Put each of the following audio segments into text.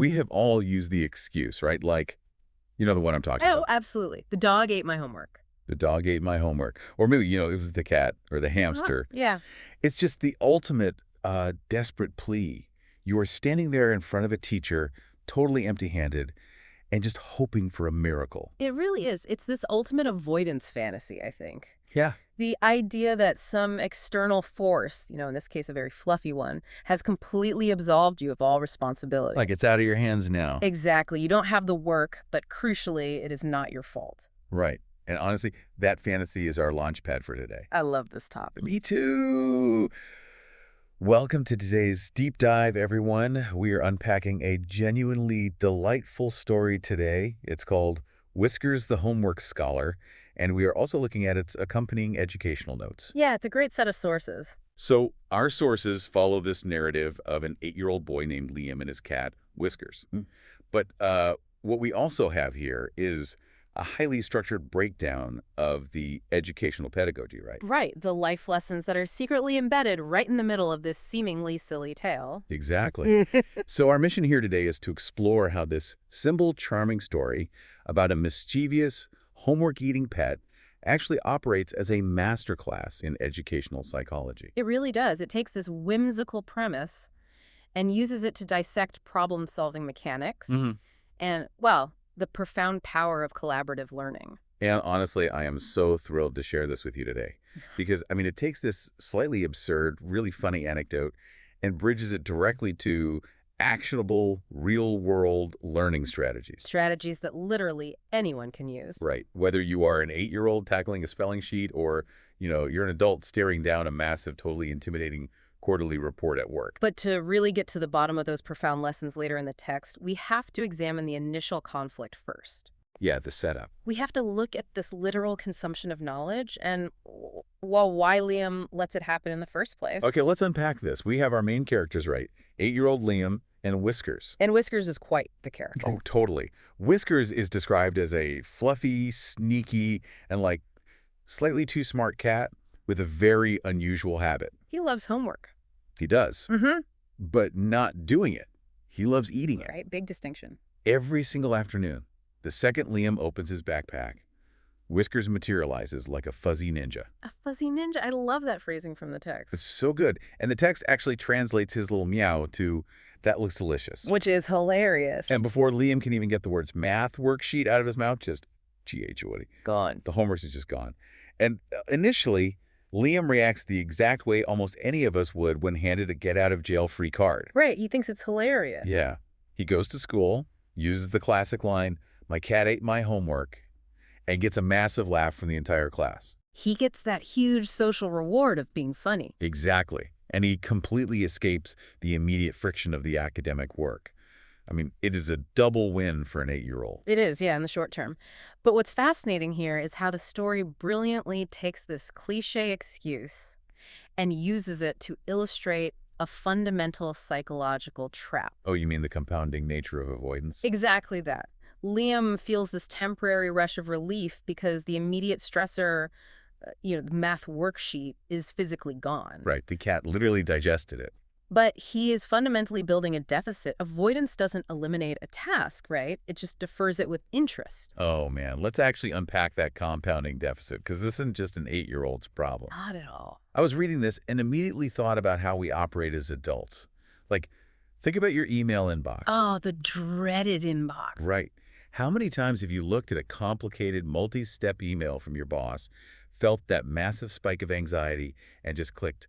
We have all used the excuse, right? Like, you know the one I'm talking Oh, about. absolutely. The dog ate my homework. The dog ate my homework. Or maybe, it was the cat or the hamster. Yeah. It's just the ultimate desperate plea. You are standing there in front of a teacher, totally empty-handed, and just hoping for a miracle. It really is. It's this ultimate avoidance fantasy, I think. Yeah. The idea that some external force, in this case a very fluffy one, has completely absolved you of all responsibility. Like it's out of your hands now. Exactly. You don't have the work, but crucially, it is not your fault. Right. And honestly, that fantasy is our launch pad for today. I love this topic. Me too. Welcome to today's deep dive, everyone. We are unpacking a genuinely delightful story today. It's called Whiskers the Homework Scholar, and we are also looking at its accompanying educational notes. Yeah, it's a great set of sources. So our sources follow this narrative of an 8-year-old boy named Liam and his cat, Whiskers. But what we also have here is a highly structured breakdown of the educational pedagogy, right? Right, the life lessons that are secretly embedded right in the middle of this seemingly silly tale. Exactly. So our mission here today is to explore how this simple, charming story about a mischievous, homework-eating pet actually operates as a masterclass in educational psychology. It really does. It takes this whimsical premise and uses it to dissect problem-solving mechanics and, well, the profound power of collaborative learning. And honestly, I am so thrilled to share this with you today because, it takes this slightly absurd, really funny anecdote and bridges it directly to actionable, real-world learning strategies. Strategies that literally anyone can use. Right. Whether you are an 8-year-old tackling a spelling sheet or, you're an adult staring down a massive, totally intimidating quarterly report at work. But to really get to the bottom of those profound lessons later in the text, we have to examine the initial conflict first. Yeah, the setup. We have to look at this literal consumption of knowledge and, well, why Liam lets it happen in the first place. Okay, let's unpack this. We have our main characters, right? 8-year-old Liam and Whiskers. And Whiskers is quite the character. Oh, totally. Whiskers is described as a fluffy, sneaky, and slightly too smart cat with a very unusual habit. He loves homework. He does. Mm-hmm. But not doing it. He loves eating it. Right, big distinction. Every single afternoon, the second Liam opens his backpack, Whiskers materializes like a fuzzy ninja. A fuzzy ninja. I love that phrasing from the text. It's so good. And the text actually translates his little meow to, "That looks delicious." Which is hilarious. And before Liam can even get the words math worksheet out of his mouth, just G-H-O-D. Gone. The homework is just gone. And initially, Liam reacts the exact way almost any of us would when handed a get-out-of-jail-free card. Right, he thinks it's hilarious. Yeah. He goes to school, uses the classic line, "My cat ate my homework," and gets a massive laugh from the entire class. He gets that huge social reward of being funny. Exactly. And he completely escapes the immediate friction of the academic work. It is a double win for an 8-year-old. It is, yeah, in the short term. But what's fascinating here is how the story brilliantly takes this cliche excuse and uses it to illustrate a fundamental psychological trap. Oh, you mean the compounding nature of avoidance? Exactly that. Liam feels this temporary rush of relief because the immediate stressor, the math worksheet, is physically gone. Right. The cat literally digested it. But he is fundamentally building a deficit. Avoidance doesn't eliminate a task, right? It just defers it with interest. Oh, man. Let's actually unpack that compounding deficit, because this isn't just an 8-year-old's problem. Not at all. I was reading this and immediately thought about how we operate as adults. Think about your email inbox. Oh, the dreaded inbox. Right. How many times have you looked at a complicated multi-step email from your boss, felt that massive spike of anxiety, and just clicked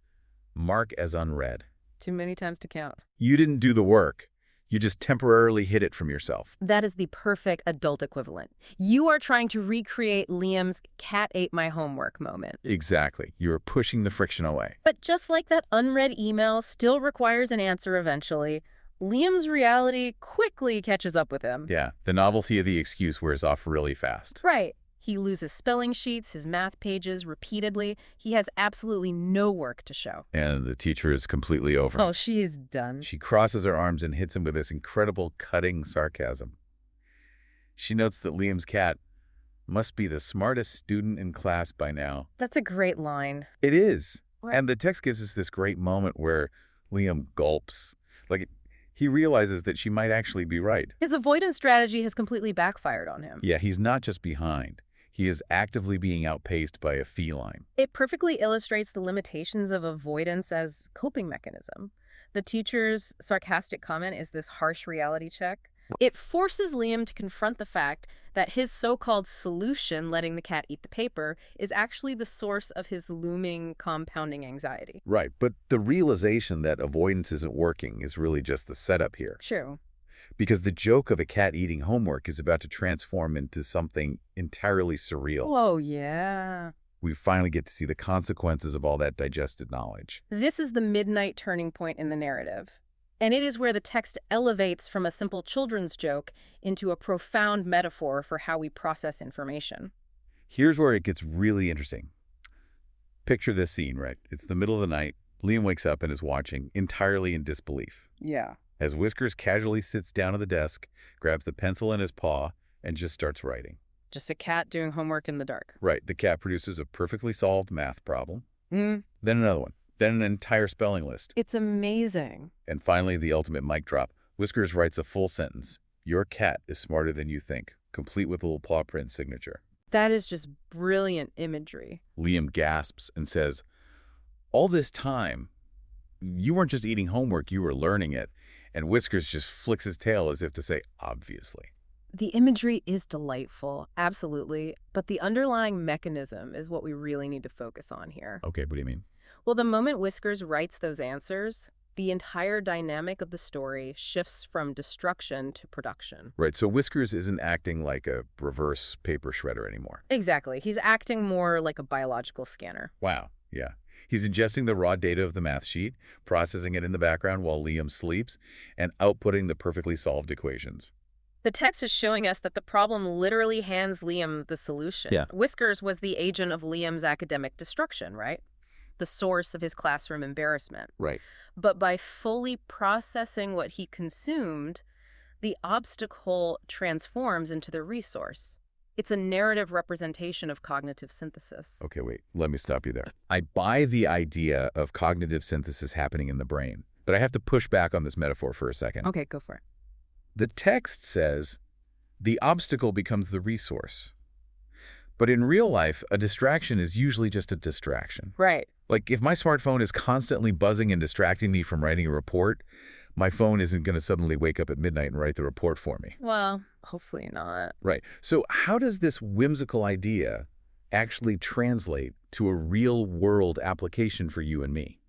mark as unread? Too many times to count. You didn't do the work. You just temporarily hid it from yourself. That is the perfect adult equivalent. You are trying to recreate Liam's cat ate my homework moment. Exactly. You are pushing the friction away. But just like that unread email still requires an answer eventually, Liam's reality quickly catches up with him. Yeah, the novelty of the excuse wears off really fast. Right. He loses spelling sheets, his math pages repeatedly. He has absolutely no work to show. And the teacher is completely over. Oh, she is done. She crosses her arms and hits him with this incredible cutting sarcasm. She notes that Liam's cat must be the smartest student in class by now. That's a great line. It is. What? And the text gives us this great moment where Liam gulps. he realizes that she might actually be right. His avoidance strategy has completely backfired on him. Yeah, he's not just behind. He is actively being outpaced by a feline. It perfectly illustrates the limitations of avoidance as coping mechanism. The teacher's sarcastic comment is this harsh reality check. It forces Liam to confront the fact that his so-called solution, letting the cat eat the paper, is actually the source of his looming, compounding anxiety. Right, but the realization that avoidance isn't working is really just the setup here. True. Because the joke of a cat eating homework is about to transform into something entirely surreal. Oh, yeah. We finally get to see the consequences of all that digested knowledge. This is the midnight turning point in the narrative. And it is where the text elevates from a simple children's joke into a profound metaphor for how we process information. Here's where it gets really interesting. Picture this scene, right? It's the middle of the night. Liam wakes up and is watching, entirely in disbelief. Yeah. As Whiskers casually sits down at the desk, grabs the pencil in his paw, and just starts writing. Just a cat doing homework in the dark. Right, the cat produces a perfectly solved math problem. Mm. Then another one. Then an entire spelling list. It's amazing. And finally, the ultimate mic drop. Whiskers writes a full sentence. Your cat is smarter than you think, complete with a little paw print signature. That is just brilliant imagery. Liam gasps and says, all this time, you weren't just eating homework, you were learning it. And Whiskers just flicks his tail as if to say, obviously. The imagery is delightful, absolutely, but the underlying mechanism is what we really need to focus on here. Okay, what do you mean? Well, the moment Whiskers writes those answers, the entire dynamic of the story shifts from destruction to production. Right, so Whiskers isn't acting like a reverse paper shredder anymore. Exactly. He's acting more like a biological scanner. Wow, yeah. He's ingesting the raw data of the math sheet, processing it in the background while Liam sleeps, and outputting the perfectly solved equations. The text is showing us that the problem literally hands Liam the solution. Yeah. Whiskers was the agent of Liam's academic destruction, right? The source of his classroom embarrassment. Right. But by fully processing what he consumed, the obstacle transforms into the resource. It's a narrative representation of cognitive synthesis. Okay, wait. Let me stop you there. I buy the idea of cognitive synthesis happening in the brain, but I have to push back on this metaphor for a second. Okay, go for it. The text says, the obstacle becomes the resource. But in real life, a distraction is usually just a distraction. Right. Like, if my smartphone is constantly buzzing and distracting me from writing a report, my phone isn't going to suddenly wake up at midnight and write the report for me. Well, hopefully not. Right. So how does this whimsical idea actually translate to a real-world application for you and me?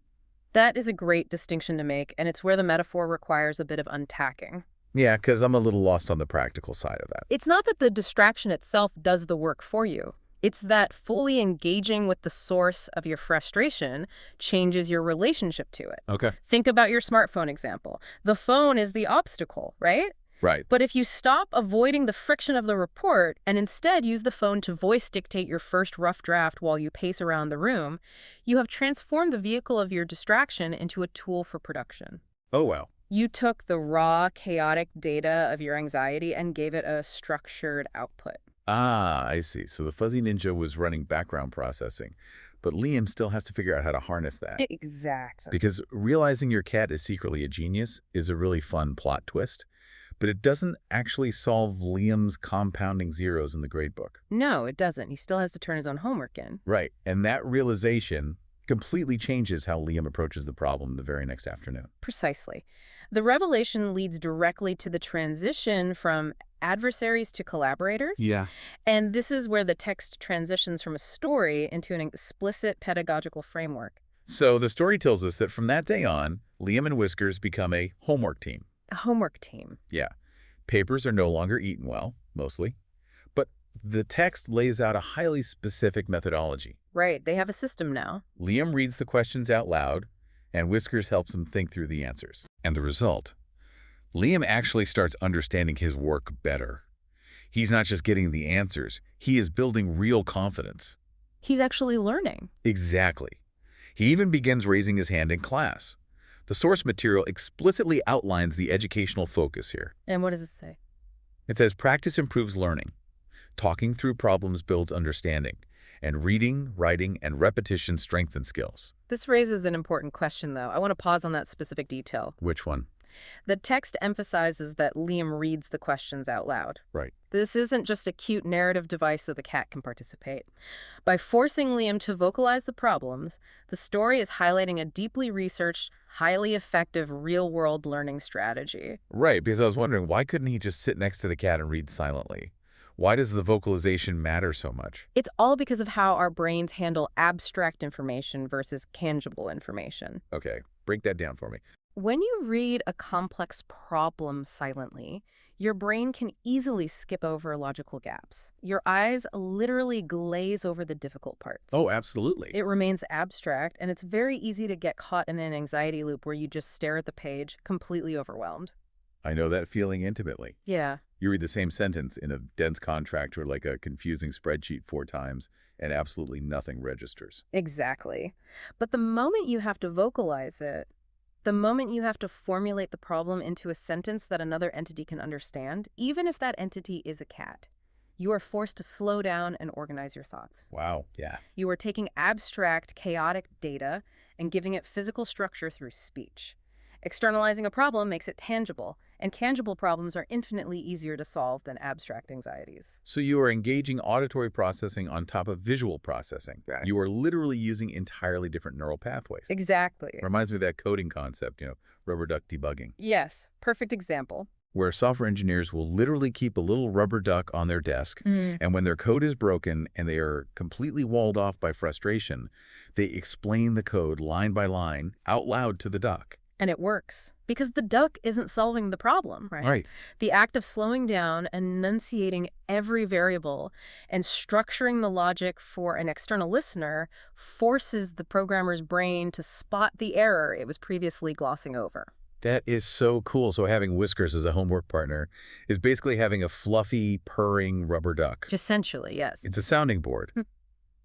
That is a great distinction to make, and it's where the metaphor requires a bit of unpacking. Yeah, because I'm a little lost on the practical side of that. It's not that the distraction itself does the work for you. It's that fully engaging with the source of your frustration changes your relationship to it. Okay. Think about your smartphone example. The phone is the obstacle, right? Right. But if you stop avoiding the friction of the report and instead use the phone to voice dictate your first rough draft while you pace around the room, you have transformed the vehicle of your distraction into a tool for production. Oh, wow. You took the raw, chaotic data of your anxiety and gave it a structured output. Ah, I see. So the fuzzy ninja was running background processing, but Liam still has to figure out how to harness that. Exactly. Because realizing your cat is secretly a genius is a really fun plot twist, but it doesn't actually solve Liam's compounding zeros in the gradebook. No, it doesn't. He still has to turn his own homework in. Right, and that realization completely changes how Liam approaches the problem the very next afternoon. Precisely. The revelation leads directly to the transition from adversaries to collaborators. Yeah. And this is where the text transitions from a story into an explicit pedagogical framework. So the story tells us that from that day on, Liam and Whiskers become a homework team. A homework team. Yeah. Papers are no longer eaten well, mostly. But the text lays out a highly specific methodology. Right. They have a system now. Liam reads the questions out loud, and Whiskers helps him think through the answers. And the result? Liam actually starts understanding his work better. He's not just getting the answers, he is building real confidence. He's actually learning. Exactly. He even begins raising his hand in class. The source material explicitly outlines the educational focus here. And what does it say? It says practice improves learning. Talking through problems builds understanding. And reading, writing, and repetition strengthen skills. This raises an important question, though. I want to pause on that specific detail. Which one? The text emphasizes that Liam reads the questions out loud. Right. This isn't just a cute narrative device so the cat can participate. By forcing Liam to vocalize the problems, the story is highlighting a deeply researched, highly effective real-world learning strategy. Right, because I was wondering, why couldn't he just sit next to the cat and read silently? Why does the vocalization matter so much? It's all because of how our brains handle abstract information versus tangible information. Okay, break that down for me. When you read a complex problem silently, your brain can easily skip over logical gaps. Your eyes literally glaze over the difficult parts. Oh, absolutely. It remains abstract, and it's very easy to get caught in an anxiety loop where you just stare at the page, completely overwhelmed. I know that feeling intimately. Yeah, You read the same sentence in a dense contract or like a confusing spreadsheet 4 times, and absolutely nothing registers. exactly. But the moment you have to vocalize it, the moment you have to formulate the problem into a sentence that another entity can understand, even if that entity is a cat, you are forced to slow down and organize your thoughts. Wow. Yeah. You are taking abstract, chaotic data and giving it physical structure through speech. Externalizing a problem makes it tangible, and tangible problems are infinitely easier to solve than abstract anxieties. So you are engaging auditory processing on top of visual processing. Right. You are literally using entirely different neural pathways. Exactly. Reminds me of that coding concept, rubber duck debugging, Yes, perfect example. where software engineers will literally keep a little rubber duck on their desk, and when their code is broken and they are completely walled off by frustration, they explain the code line by line out loud to the duck. And it works, because the duck isn't solving the problem, right? Right. The act of slowing down, enunciating every variable, and structuring the logic for an external listener forces the programmer's brain to spot the error it was previously glossing over. That is so cool. So having Whiskers as a homework partner is basically having a fluffy, purring rubber duck. Essentially, yes. It's a sounding board.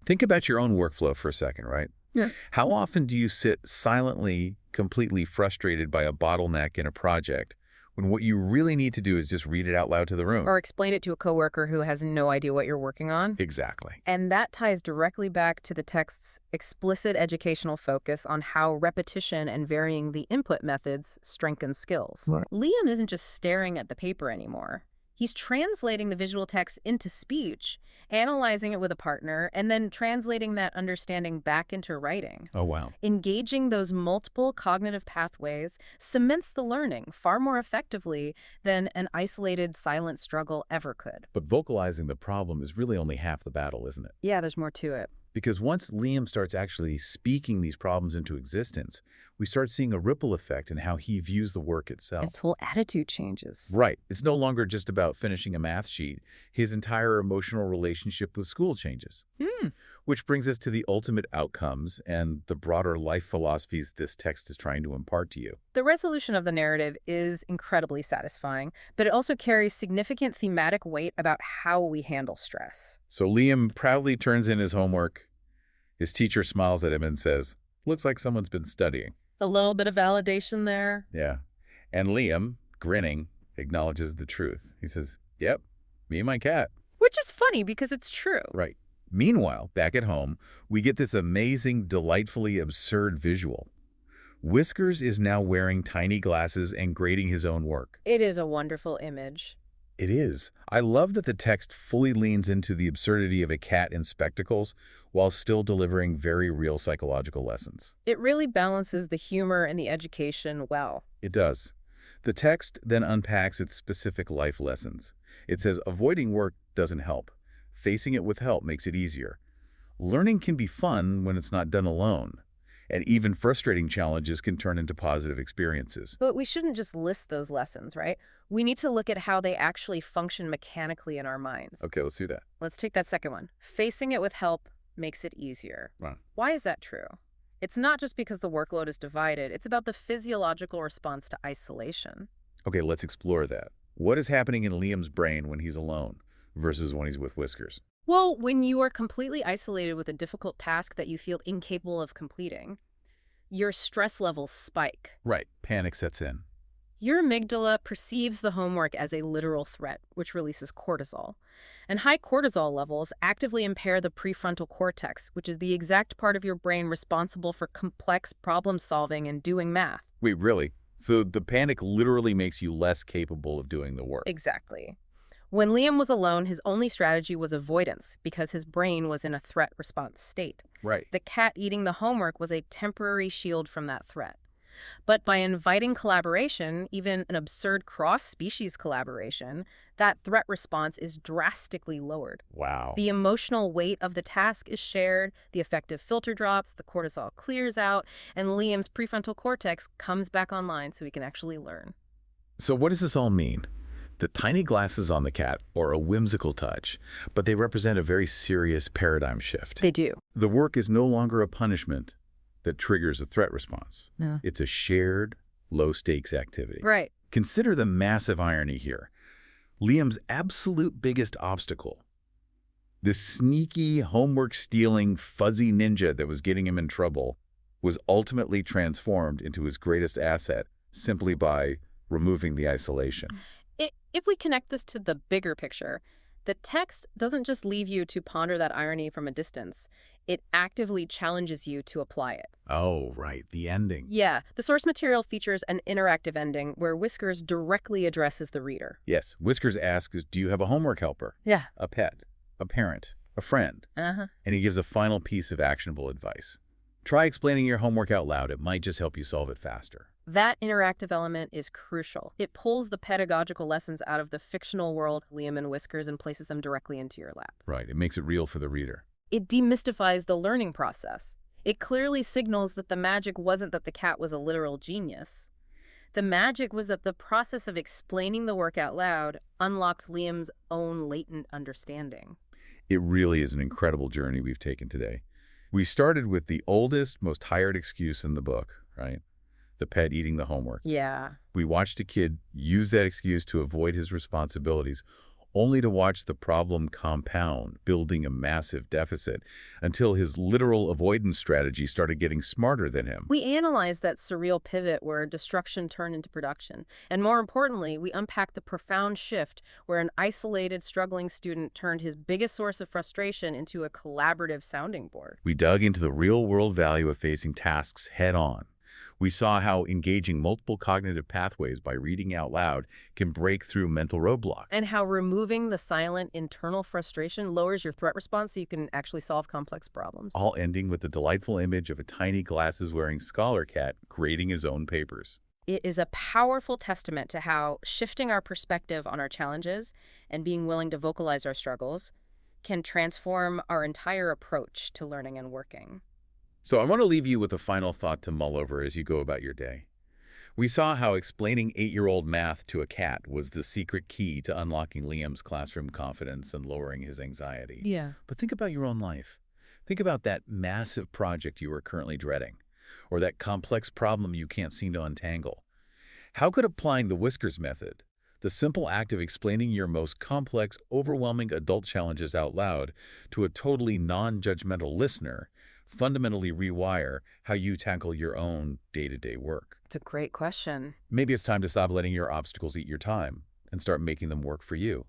Think about your own workflow for a second, right? Yeah. How often do you sit silently, completely frustrated by a bottleneck in a project when what you really need to do is just read it out loud to the room? Or explain it to a coworker who has no idea what you're working on. Exactly. And that ties directly back to the text's explicit educational focus on how repetition and varying the input methods strengthen skills. Right. Liam isn't just staring at the paper anymore. He's translating the visual text into speech, analyzing it with a partner, and then translating that understanding back into writing. Oh, wow. Engaging those multiple cognitive pathways cements the learning far more effectively than an isolated silent struggle ever could. But vocalizing the problem is really only half the battle, isn't it? Yeah, there's more to it. Because once Liam starts actually speaking these problems into existence, we start seeing a ripple effect in how he views the work itself. His whole attitude changes. Right. It's no longer just about finishing a math sheet. His entire emotional relationship with school changes. Which brings us to the ultimate outcomes and the broader life philosophies this text is trying to impart to you. The resolution of the narrative is incredibly satisfying, but it also carries significant thematic weight about how we handle stress. So Liam proudly turns in his homework. His teacher smiles at him and says, "Looks like someone's been studying." A little bit of validation there. Yeah. And Liam, grinning, acknowledges the truth. He says, "Yep, me and my cat." Which is funny because it's true. Right. Meanwhile, back at home, we get this amazing, delightfully absurd visual. Whiskers is now wearing tiny glasses and grading his own work. It is a wonderful image. It is. I love that the text fully leans into the absurdity of a cat in spectacles while still delivering very real psychological lessons. It really balances the humor and the education well. It does. The text then unpacks its specific life lessons. It says avoiding work doesn't help. Facing it with help makes it easier. Learning can be fun when it's not done alone. And even frustrating challenges can turn into positive experiences. But we shouldn't just list those lessons, right? We need to look at how they actually function mechanically in our minds. Okay, let's do that. Let's take that second one. Facing it with help makes it easier. Wow. Why is that true? It's not just because the workload is divided. It's about the physiological response to isolation. Okay, let's explore that. What is happening in Liam's brain when he's alone versus when he's with Whiskers? Well, when you are completely isolated with a difficult task that you feel incapable of completing, your stress levels spike. Right. Panic sets in. Your amygdala perceives the homework as a literal threat, which releases cortisol. And high cortisol levels actively impair the prefrontal cortex, which is the exact part of your brain responsible for complex problem solving and doing math. Wait, really? So the panic literally makes you less capable of doing the work. Exactly. When Liam was alone, his only strategy was avoidance because his brain was in a threat response state. Right. The cat eating the homework was a temporary shield from that threat. But by inviting collaboration, even an absurd cross-species collaboration, that threat response is drastically lowered. Wow. The emotional weight of the task is shared, the affective filter drops, the cortisol clears out, and Liam's prefrontal cortex comes back online so he can actually learn. So what does this all mean? The tiny glasses on the cat are a whimsical touch, but they represent a very serious paradigm shift. They do. The work is no longer a punishment that triggers a threat response. No. It's a shared, low-stakes activity. Right. Consider the massive irony here. Liam's absolute biggest obstacle, this sneaky, homework-stealing, fuzzy ninja that was getting him in trouble, was ultimately transformed into his greatest asset simply by removing the isolation. If we connect this to the bigger picture, the text doesn't just leave you to ponder that irony from a distance. It actively challenges you to apply it. Oh, right, the ending. Yeah, the source material features an interactive ending where Whiskers directly addresses the reader. Yes, Whiskers asks, do you have a homework helper? Yeah. A pet? A parent? A friend? Uh-huh. And he gives a final piece of actionable advice. Try explaining your homework out loud. It might just help you solve it faster. That interactive element is crucial. It pulls the pedagogical lessons out of the fictional world, Liam and Whiskers, and places them directly into your lap. Right, it makes it real for the reader. It demystifies the learning process. It clearly signals that the magic wasn't that the cat was a literal genius. The magic was that the process of explaining the work out loud unlocked Liam's own latent understanding. It really is an incredible journey we've taken today. We started with the oldest, most tired excuse in the book, right? The pet eating the homework. Yeah. We watched a kid use that excuse to avoid his responsibilities, only to watch the problem compound, building a massive deficit, until his literal avoidance strategy started getting smarter than him. We analyzed that surreal pivot where destruction turned into production. And more importantly, we unpacked the profound shift where an isolated, struggling student turned his biggest source of frustration into a collaborative sounding board. We dug into the real-world value of facing tasks head-on. We saw how engaging multiple cognitive pathways by reading out loud can break through mental roadblocks. And how removing the silent internal frustration lowers your threat response so you can actually solve complex problems. All ending with the delightful image of a tiny glasses-wearing scholar cat grading his own papers. It is a powerful testament to how shifting our perspective on our challenges and being willing to vocalize our struggles can transform our entire approach to learning and working. So I want to leave you with a final thought to mull over as you go about your day. We saw how explaining 8-year-old math to a cat was the secret key to unlocking Liam's classroom confidence and lowering his anxiety. Yeah. But think about your own life. Think about that massive project you are currently dreading, or that complex problem you can't seem to untangle. How could applying the Whiskers method, the simple act of explaining your most complex, overwhelming adult challenges out loud to a totally non-judgmental listener, fundamentally rewire how you tackle your own day-to-day work? It's a great question. Maybe it's time to stop letting your obstacles eat your time and start making them work for you.